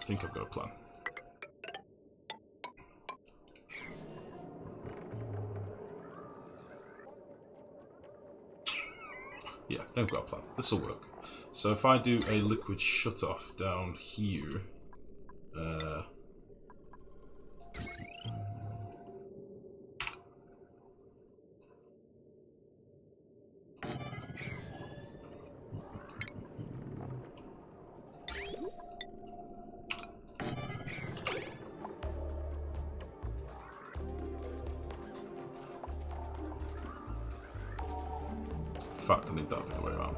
think I've got a plan. Yeah, they've got a plan. This will work. So if I do a liquid shut-off down here... in fact, I need that the other way around.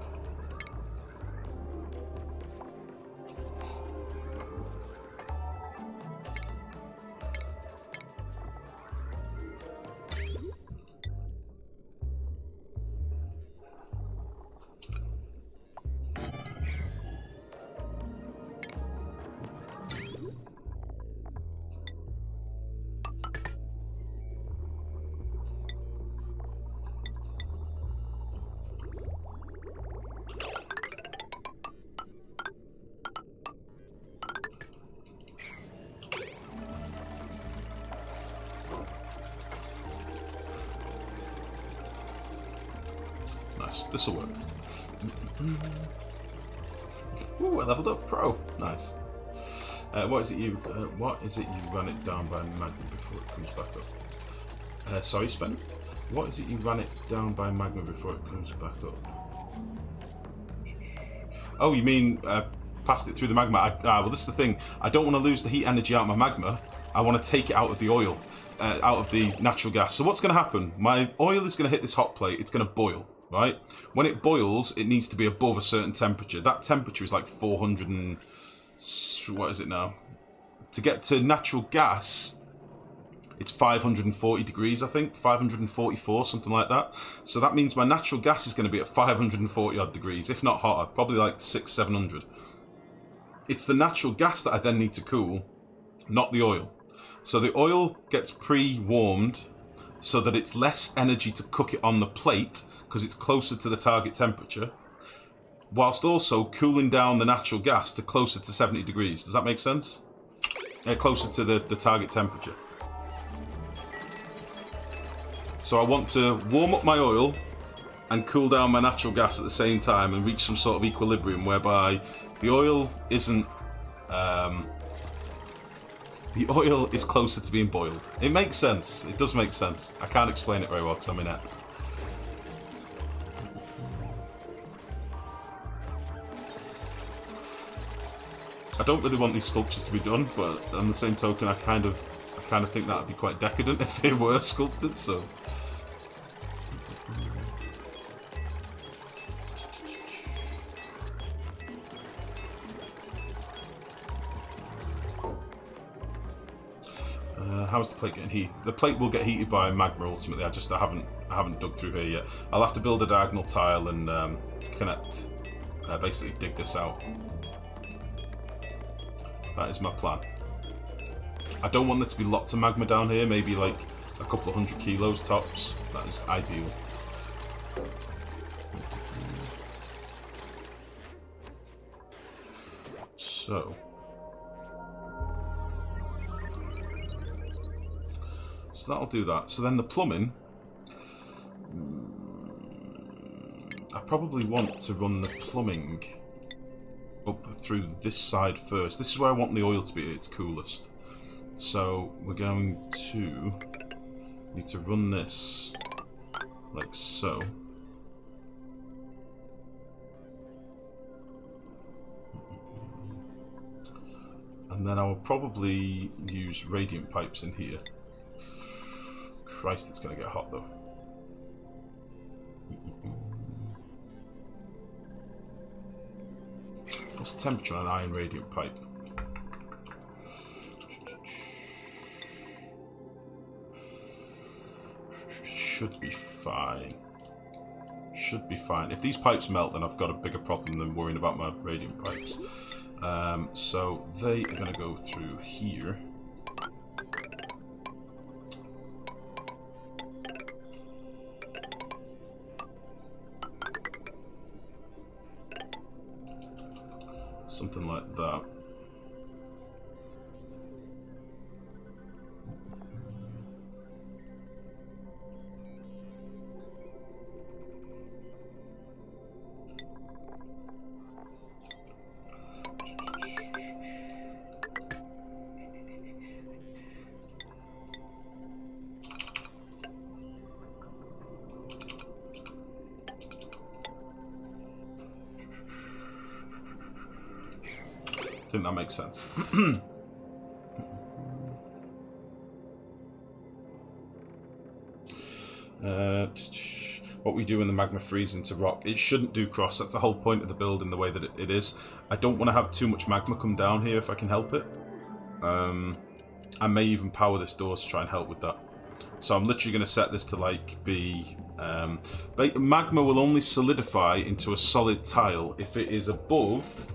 This will work. Ooh, I leveled up, pro. Nice. What is it you ran it down by magma before it comes back up? Sorry, Spen. What is it you ran it down by magma before it comes back up? Oh, you mean passed it through the magma? Well, this is the thing. I don't want to lose the heat energy out of my magma. I want to take it out of the oil, out of the natural gas. So what's going to happen? My oil is going to hit this hot plate. It's going to boil. Right? When it boils, it needs to be above a certain temperature. That temperature is like 400 and... what is it now? To get to natural gas, it's 540 degrees, I think. 544, something like that. So that means my natural gas is going to be at 540 odd degrees, if not hotter. Probably like 600-700. It's the natural gas that I then need to cool, not the oil. So the oil gets pre-warmed so that it's less energy to cook it on the plate, because it's closer to the target temperature, whilst also cooling down the natural gas to closer to 70 degrees. Does that make sense? Closer to the target temperature. So I want to warm up my oil and cool down my natural gas at the same time and reach some sort of equilibrium whereby the oil isn't... the oil is closer to being boiled. It makes sense. It does make sense. I can't explain it very well because I'm in it. I don't really want these sculptures to be done, but on the same token, I kind of think that would be quite decadent if they were sculpted. So, how's the plate getting heated? The plate will get heated by magma ultimately. I haven't dug through here yet. I'll have to build a diagonal tile and connect, basically dig this out. That is my plan. I don't want there to be lots of magma down here, maybe like a couple of 100 kilos tops. That is ideal. So that'll do that. So then the plumbing, I probably want to run the plumbing up through this side first. This is where I want the oil to be at its coolest. So we're going to need to run this like so. And then I will probably use radiant pipes in here. Christ, it's going to get hot though. What's the temperature on an iron radiant pipe? Should be fine. Should be fine. If these pipes melt, then I've got a bigger problem than worrying about my radiant pipes. So they are going to go through here. Something like that. I think that makes sense. What we do when the magma freezes into rock, it shouldn't do cross. That's the whole point of the build in the way that it is. I don't want to have too much magma come down here if I can help it. I may even power this door to try and help with that. So I'm literally going to set this to like be... magma will only solidify into a solid tile if it is above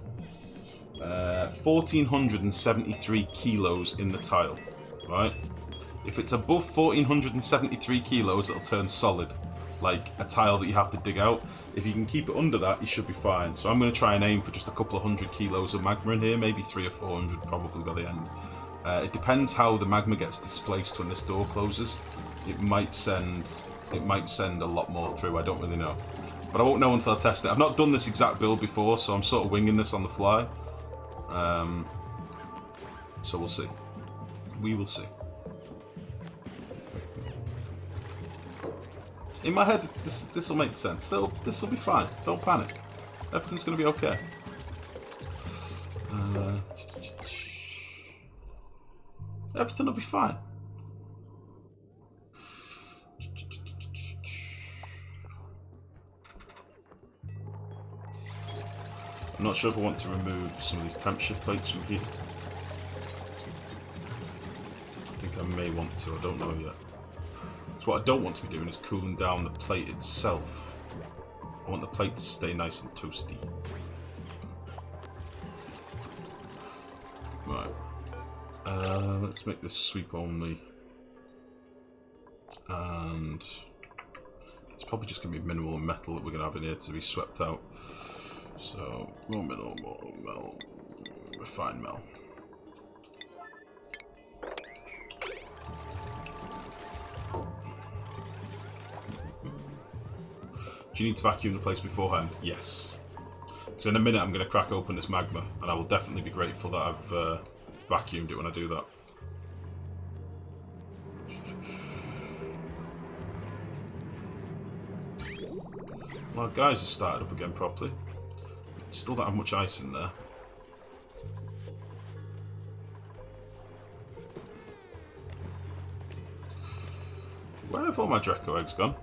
1,473 kilos in the tile, right? If it's above 1,473 kilos, it'll turn solid, like a tile that you have to dig out. If you can keep it under that, you should be fine. So I'm going to try and aim for just a couple of 100 kilos of magma in here, maybe 300 or 400 probably by the end. It depends how the magma gets displaced when this door closes. It might send a lot more through, I don't really know. But I won't know until I test it. I've not done this exact build before, so I'm sort of winging this on the fly. So we'll see. We will see. In my head, this will make sense. This will be fine. Don't panic. Everything's going to be okay. Everything will be fine. I'm not sure if I want to remove some of these temp shift plates from here. I think I may want to. I don't know yet. So what I don't want to be doing is cooling down the plate itself. I want the plate to stay nice and toasty. Right. Let's make this sweep only. And it's probably just going to be minimal metal that we're going to have in here to be swept out. So, more metal, more metal, refined metal. Do you need to vacuum the place beforehand? Yes. So in a minute I'm going to crack open this magma, and I will definitely be grateful that I've vacuumed it when I do that. Well, guys have started up again properly. Still don't have much ice in there. Where have all my Draco eggs gone?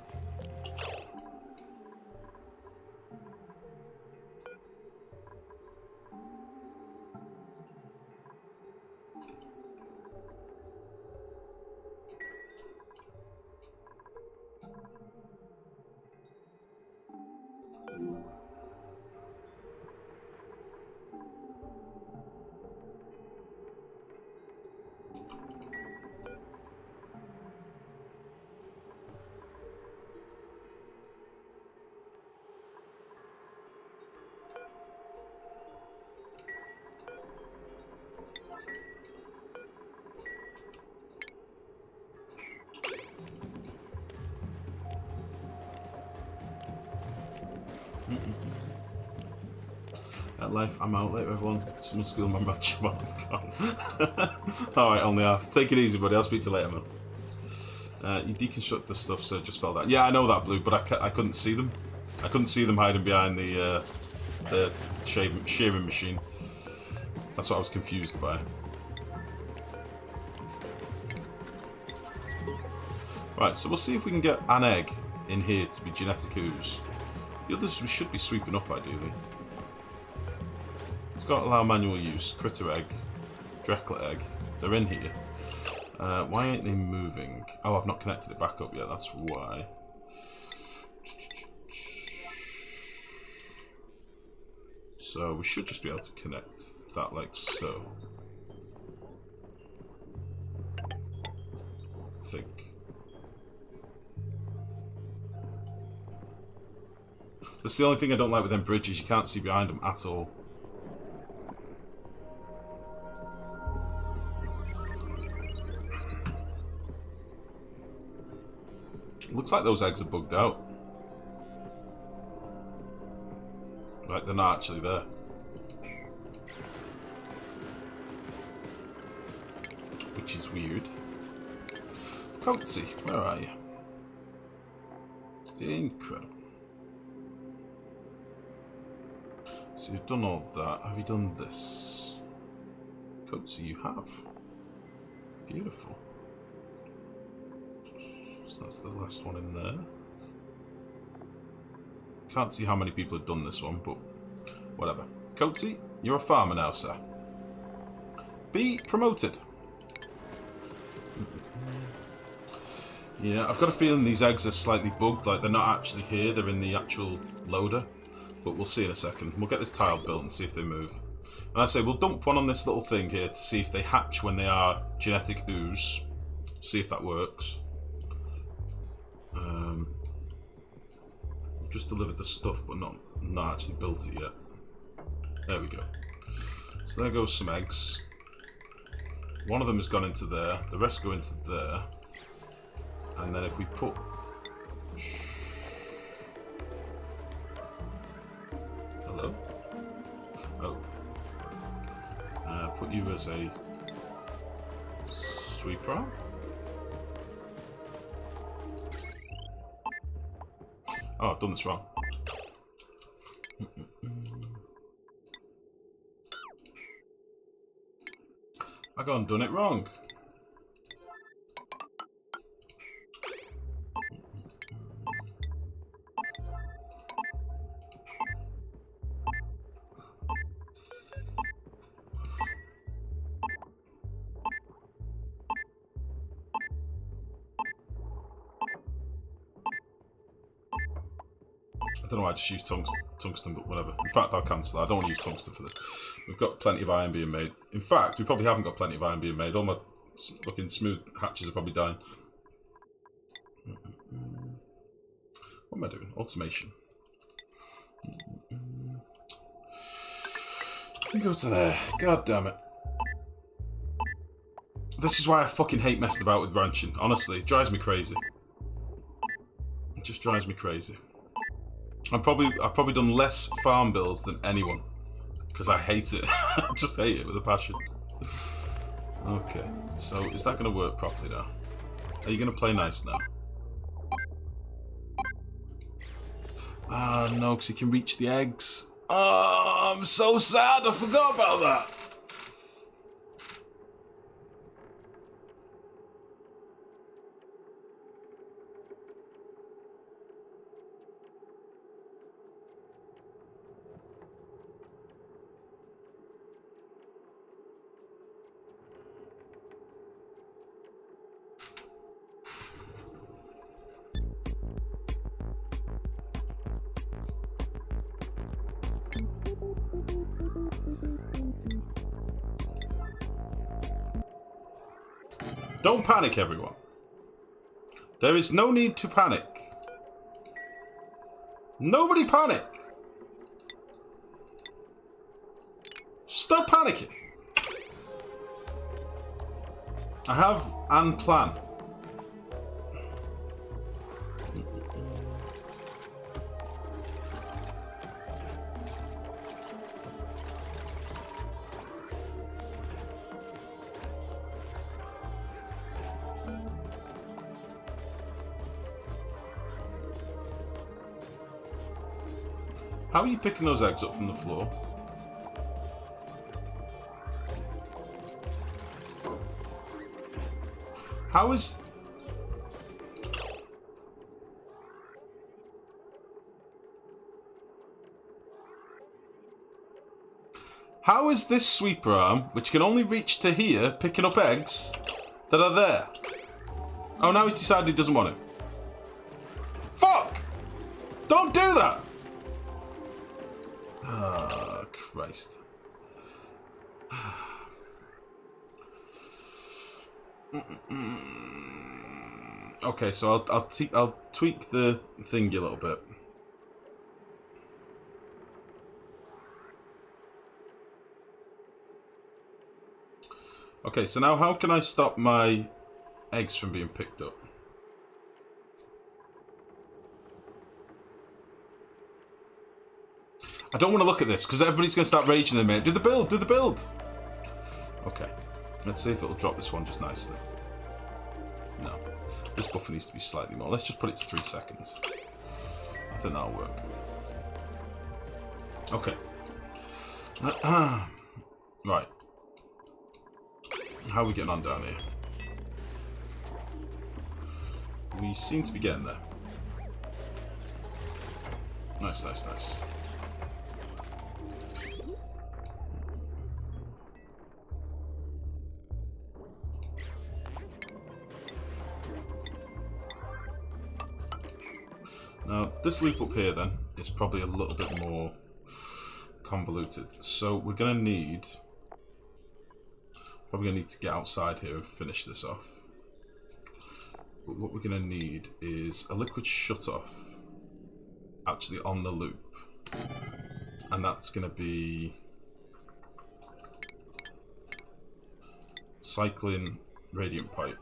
At life, I'm out later, everyone. Someone school my match. Alright, only half. Take it easy, buddy. I'll speak to you later, man. You deconstruct the stuff, so it just fell down. Yeah, I know that, Blue, but I couldn't see them. I couldn't see them hiding behind the shearing machine. That's what I was confused by. Right, so we'll see if we can get an egg in here to be genetic ooze. The others we should be sweeping up, ideally. It's got allow manual use, critter egg, Drecklet egg. They're in here. Why ain't they moving? Oh, I've not connected it back up yet, that's why. So we should just be able to connect that like so. I think. That's the only thing I don't like with them bridges, you can't see behind them at all. Looks like those eggs are bugged out. Like they're not actually there. Which is weird. Coatsy, where are you? Incredible. So you've done all that. Have you done this? Coatsy, you have. Beautiful. So that's the last one in there. Can't see how many people have done this one, but whatever. Coatsy, you're a farmer now, sir. Be promoted. Yeah, I've got a feeling these eggs are slightly bugged, like they're not actually here, they're in the actual loader. But we'll see in a second. We'll get this tile built and see if they move. And I say we'll dump one on this little thing here to see if they hatch when they are genetic ooze. See if that works. Just delivered the stuff, but not actually built it yet. There we go. So there goes some eggs. One of them has gone into there. The rest go into there. And then if we put... Hello? Oh. Put you as a sweeper. Oh, I've done this wrong. I gone done it wrong. I don't know why I just used tungsten, but whatever. In fact, I'll cancel. I don't want to use tungsten for this. We've got plenty of iron being made. In fact, we probably haven't got plenty of iron being made. All my looking smooth hatches are probably dying. What am I doing? Automation. Go to there. God damn it. This is why I fucking hate messing about with ranching. Honestly, it drives me crazy. It just drives me crazy. I've probably done less farm builds than anyone because I hate it. I just hate it with a passion. Okay, so is that going to work properly now? Are you going to play nice now? Ah, no, because he can reach the eggs. Oh, I'm so sad. I forgot about that. Don't panic, everyone. There is no need to panic. Nobody panic. Stop panicking. I have an plan. How are you picking those eggs up from the floor? How is... How is this sweeper arm, which can only reach to here, picking up eggs that are there? Oh, now he's decided he doesn't want it. Fuck! Don't do that! Oh, Christ. Okay, so I'll tweak the thingy a little bit. Okay, so now how can I stop my eggs from being picked up? I don't want to look at this because everybody's going to start raging in a minute. Do the build, do the build. Okay, let's see if it'll drop this one just nicely. No, this buffer needs to be slightly more. Let's just put it to 3 seconds. I think that'll work. Okay. Right. How are we getting on down here? We seem to be getting there. Nice, nice, nice. Now, this loop up here then is probably a little bit more convoluted. So we're going to need... Probably going to need to get outside here and finish this off. But what we're going to need is a liquid shutoff actually on the loop. And that's going to be cycling radiant pipe.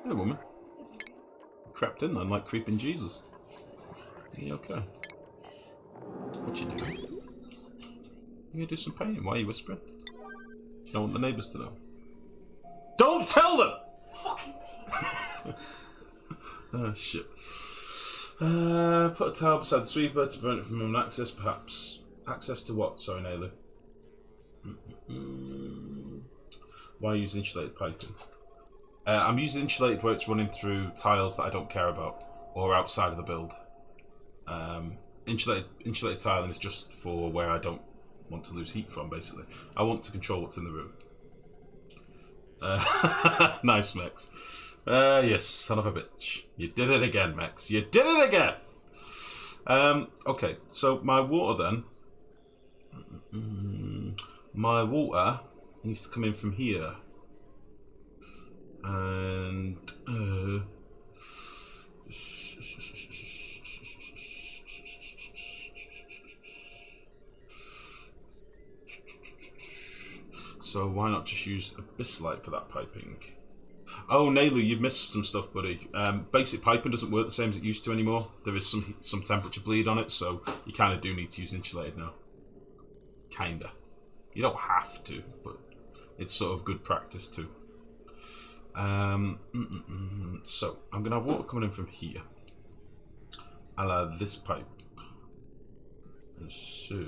Hey, woman. Crept in then like creeping Jesus. Are you okay? What you doing? You gonna do some painting? Why are you whispering? You don't want the neighbours to know. Don't tell them! Oh shit. Put a tile beside the sweeper to prevent it from having access, perhaps. Access to what? Sorry, Naylor. Why use insulated piping? I'm using insulated where it's running through tiles that I don't care about, or outside of the build. Insulated tiling is just for where I don't want to lose heat from, basically. I want to control what's in the room. Nice, Mex. Yes, son of a bitch. You did it again, Mex. You did it again! Okay, so my water then. My water needs to come in from here. And so why not just use Abysslight for that piping? Oh, Nailu, you've missed some stuff, buddy. Basic piping doesn't work the same as it used to anymore. There is some temperature bleed on it, so you kind of do need to use insulated now. Kinda. You don't have to, but it's sort of good practice too. So I'm gonna have water coming in from here. I'll add this pipe. So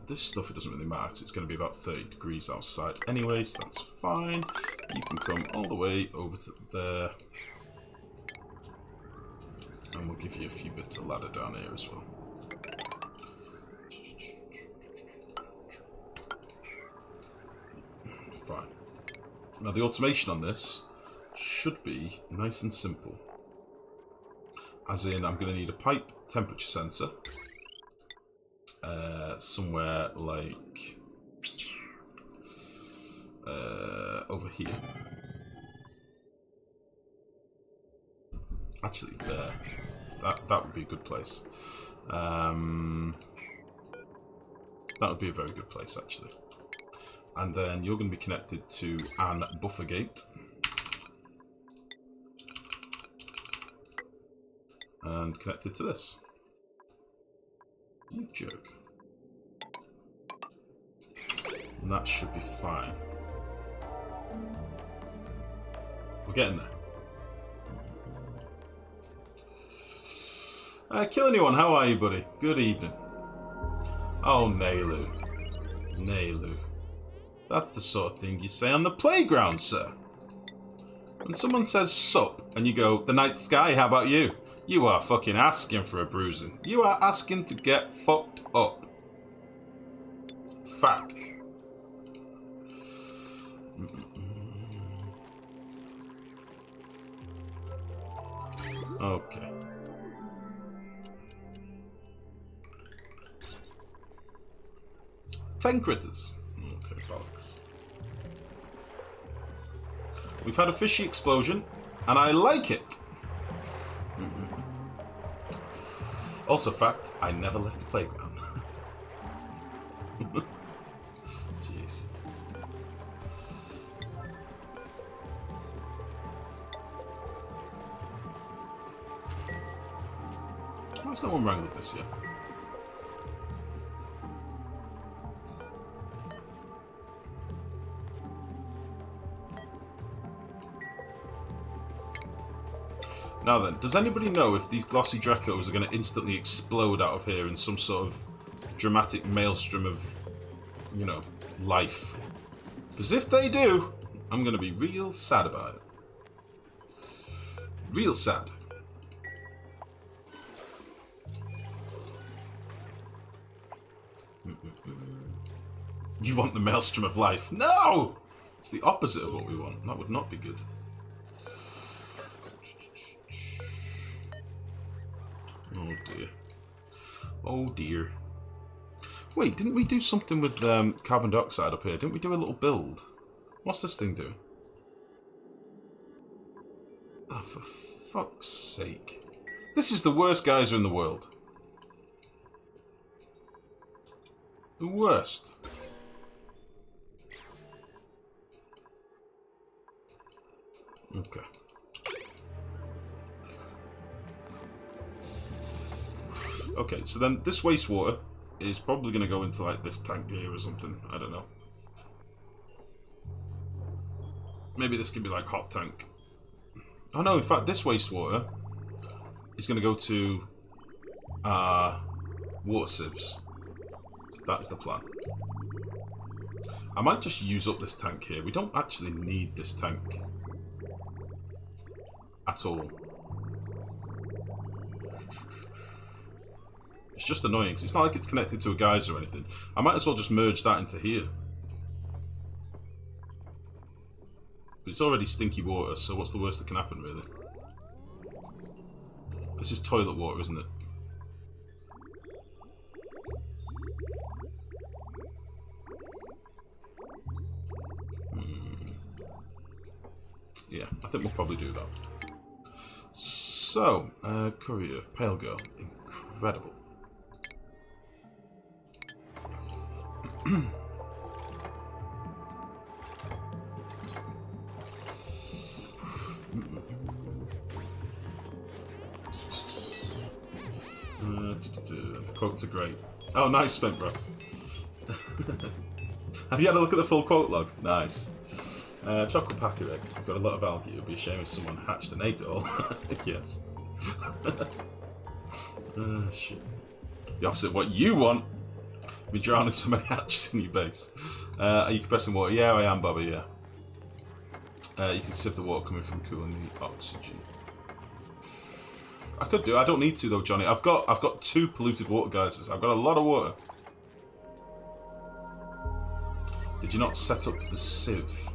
this stuff, it doesn't really matter because it's going to be about 30 degrees outside anyway, so that's fine. You can come all the way over to there. And we'll give you a few bits of ladder down here as well. Fine. Now the automation on this should be nice and simple. As in, I'm going to need a pipe temperature sensor. Somewhere like over here. Actually, there. That would be a good place. That would be a very good place, actually. And then you're going to be connected to an buffer gate. And connected to this. You jerk. And that should be fine. We're getting there. Kill anyone, how are you, buddy? Good evening. Oh, Nailu. Nailu. That's the sort of thing you say on the playground, sir. When someone says sup, and you go, the night sky, how about you? You are fucking asking for a bruising. You are asking to get fucked up. Fact. Okay. Ten critters. Okay, bollocks. We've had a fishy explosion, and I like it. Also, fact, I never left the playground. Jeez. Why has no one wrangled this yet? Now then, does anybody know if these glossy Dracos are going to instantly explode out of here in some sort of dramatic maelstrom of, you know, life? Because if they do, I'm going to be real sad about it. Real sad. You want the maelstrom of life? No! It's the opposite of what we want. That would not be good. Oh dear. Oh dear. Wait, didn't we do something with carbon dioxide up here? Didn't we do a little build? What's this thing do? Oh, for fuck's sake. This is the worst geyser in the world. The worst. Okay. Okay, so then this wastewater is probably going to go into like this tank here or something. I don't know. Maybe this could be like hot tank. Oh no, in fact this wastewater is going to go to water sieves. That is the plan. I might just use up this tank here. We don't actually need this tank at all. It's just annoying because it's not like it's connected to a geyser or anything. I might as well just merge that into here. But it's already stinky water, so what's the worst that can happen, really? This is toilet water, isn't it? Yeah, I think we'll probably do that. So, courier, pale girl, incredible. Quotes are great. Oh, nice, spent breath. Have you had a look at the full quote log? Nice. Chocolate packet egg. I've got a lot of algae. It would be a shame if someone hatched and ate it all. Yes. Shit. The opposite of what you want. Be drowning so many hatches in your base. Are you compressing water? Yeah, I am, Bobby, yeah. You can sieve the water coming from cooling the oxygen. I could do. I don't need to though, Johnny. I've got 2 polluted water geysers. I've got a lot of water. Did you not set up the sieve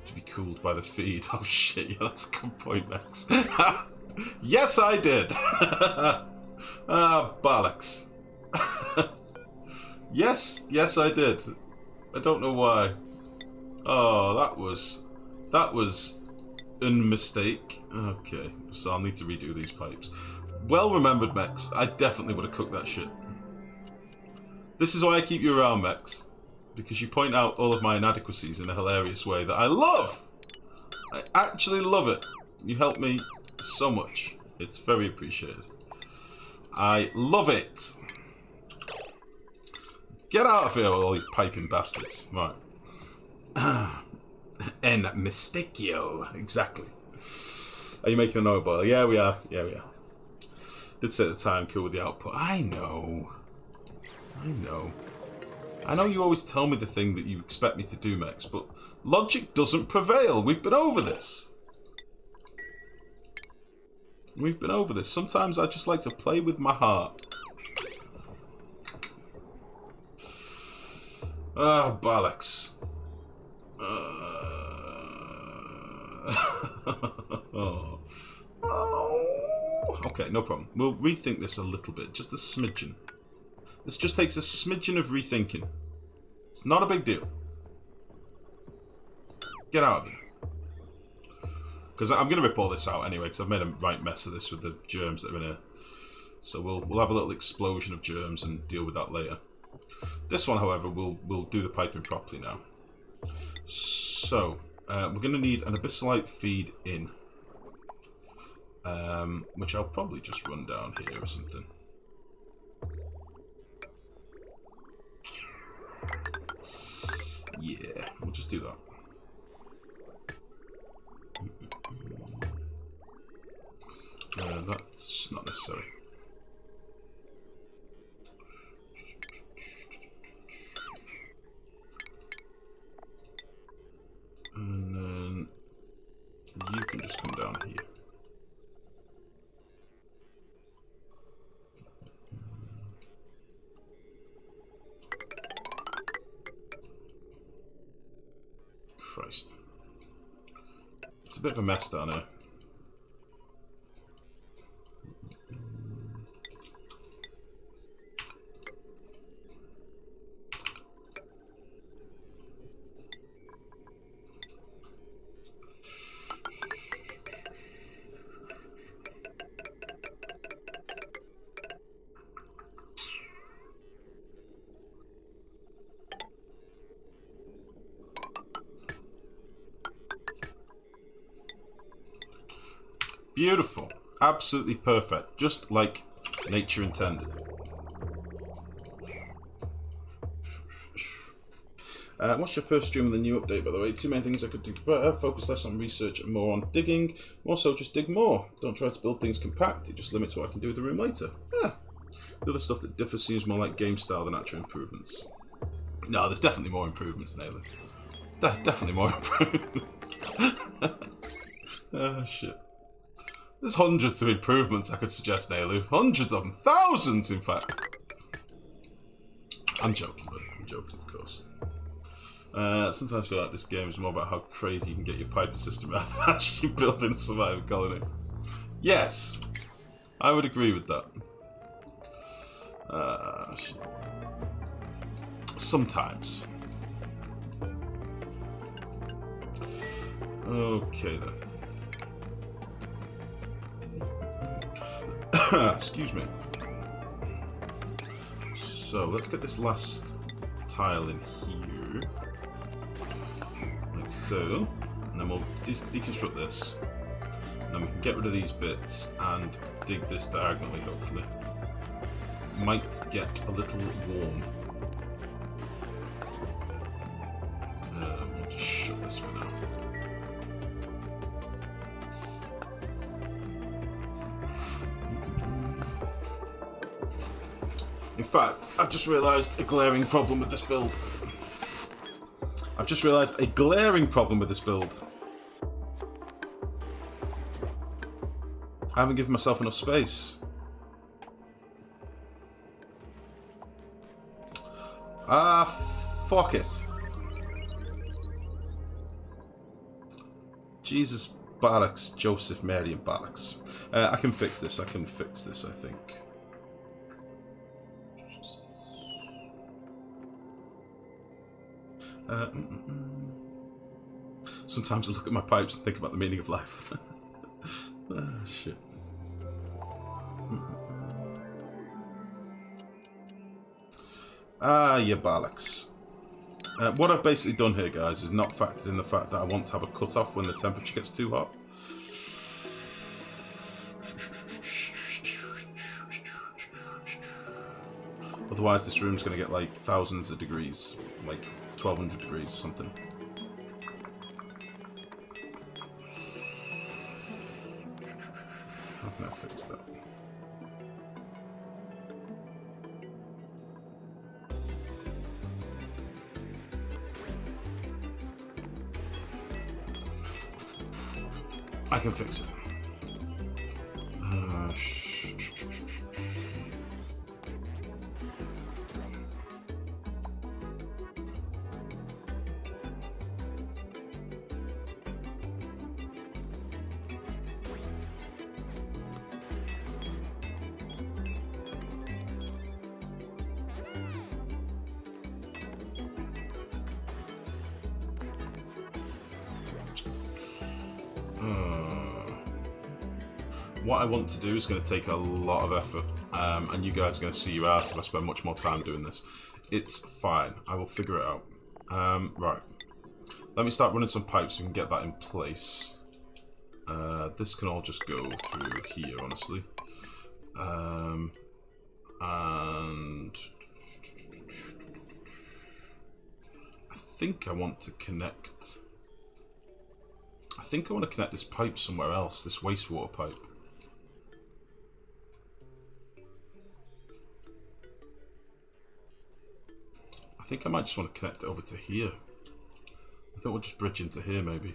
to be cooled by the feed? Oh shit, yeah, that's a good point, Max. Yes, I did. Ah, bollocks. Yes, I did. I don't know why. Oh, that was a mistake. Okay, so I'll need to redo these pipes. Well remembered, Mex. I definitely would have cooked that shit. This is why I keep you around, Mex. Because you point out all of my inadequacies in a hilarious way that I love! I actually love it. You help me so much. It's very appreciated. I love it. Get out of here, all you piping bastards. Right. En mistakio. Exactly. Are you making an oil boiler? Yeah, we are. Yeah, we are. Did say at the time, cool with the output. I know. I know you always tell me the thing that you expect me to do, Mex, but logic doesn't prevail. We've been over this. We've been over this. Sometimes I just like to play with my heart. Ah, bollocks. Oh. Okay, no problem. We'll rethink this a little bit. Just a smidgen. This just takes a smidgen of rethinking. It's not a big deal. Get out of here. Because I'm going to rip all this out anyway, because I've made a right mess of this with the germs that are in here. So we'll have a little explosion of germs and deal with that later. This one, however, we'll do the piping properly now. So, we're going to need an abyssalite feed in. Which I'll probably just run down here or something. Yeah, we'll just do that. That's not necessary. And then you can just come down here. Christ. It's a bit of a mess down here. Beautiful. Absolutely perfect. Just like nature intended. What's your first stream of the new update, by the way? Two main things I could do better. Focus less on research and more on digging. Also, just dig more. Don't try to build things compact. It just limits what I can do with the room later. Yeah. The other stuff that differs seems more like game style than actual improvements. No, there's definitely more improvements, Naylor. There's definitely more improvements. Oh, shit. There's hundreds of improvements I could suggest, Naylor. Hundreds of them. Thousands, in fact. I'm joking, but I'm joking, of course. Sometimes I feel like this game is more about how crazy you can get your piping system rather than actually building a survivor colony. Yes, I would agree with that. Sometimes. Okay then. Excuse me. So let's get this last tile in here, like so, and then we'll deconstruct this, and then we can get rid of these bits and dig this diagonally, hopefully. Might get a little warm. We'll just shut this for now. In fact, I've just realised a glaring problem with this build. I haven't given myself enough space. Ah, fuck it. Jesus, bollocks, Joseph, Mary, and bollocks. I can fix this, I think. Sometimes I look at my pipes and think about the meaning of life. Ah, shit. Ah, yeah, bollocks. What I've basically done here, guys, is not factored in the fact that I want to have a cut-off when the temperature gets too hot. Otherwise, this room's going to get like thousands of degrees, like 1200 degrees or something. How can I fix that? I can fix it. What I want to do is going to take a lot of effort, and you guys are going to see your ass if I spend much more time doing this. It's fine. I will figure it out. Right. Let me start running some pipes so we can get that in place. This can all just go through here, honestly. And I think I want to connect... I think I want to connect this pipe somewhere else, this wastewater pipe. I think I might just want to connect it over to here. I think we'll just bridge into here, maybe.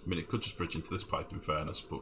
I mean, it could just bridge into this pipe, in fairness, but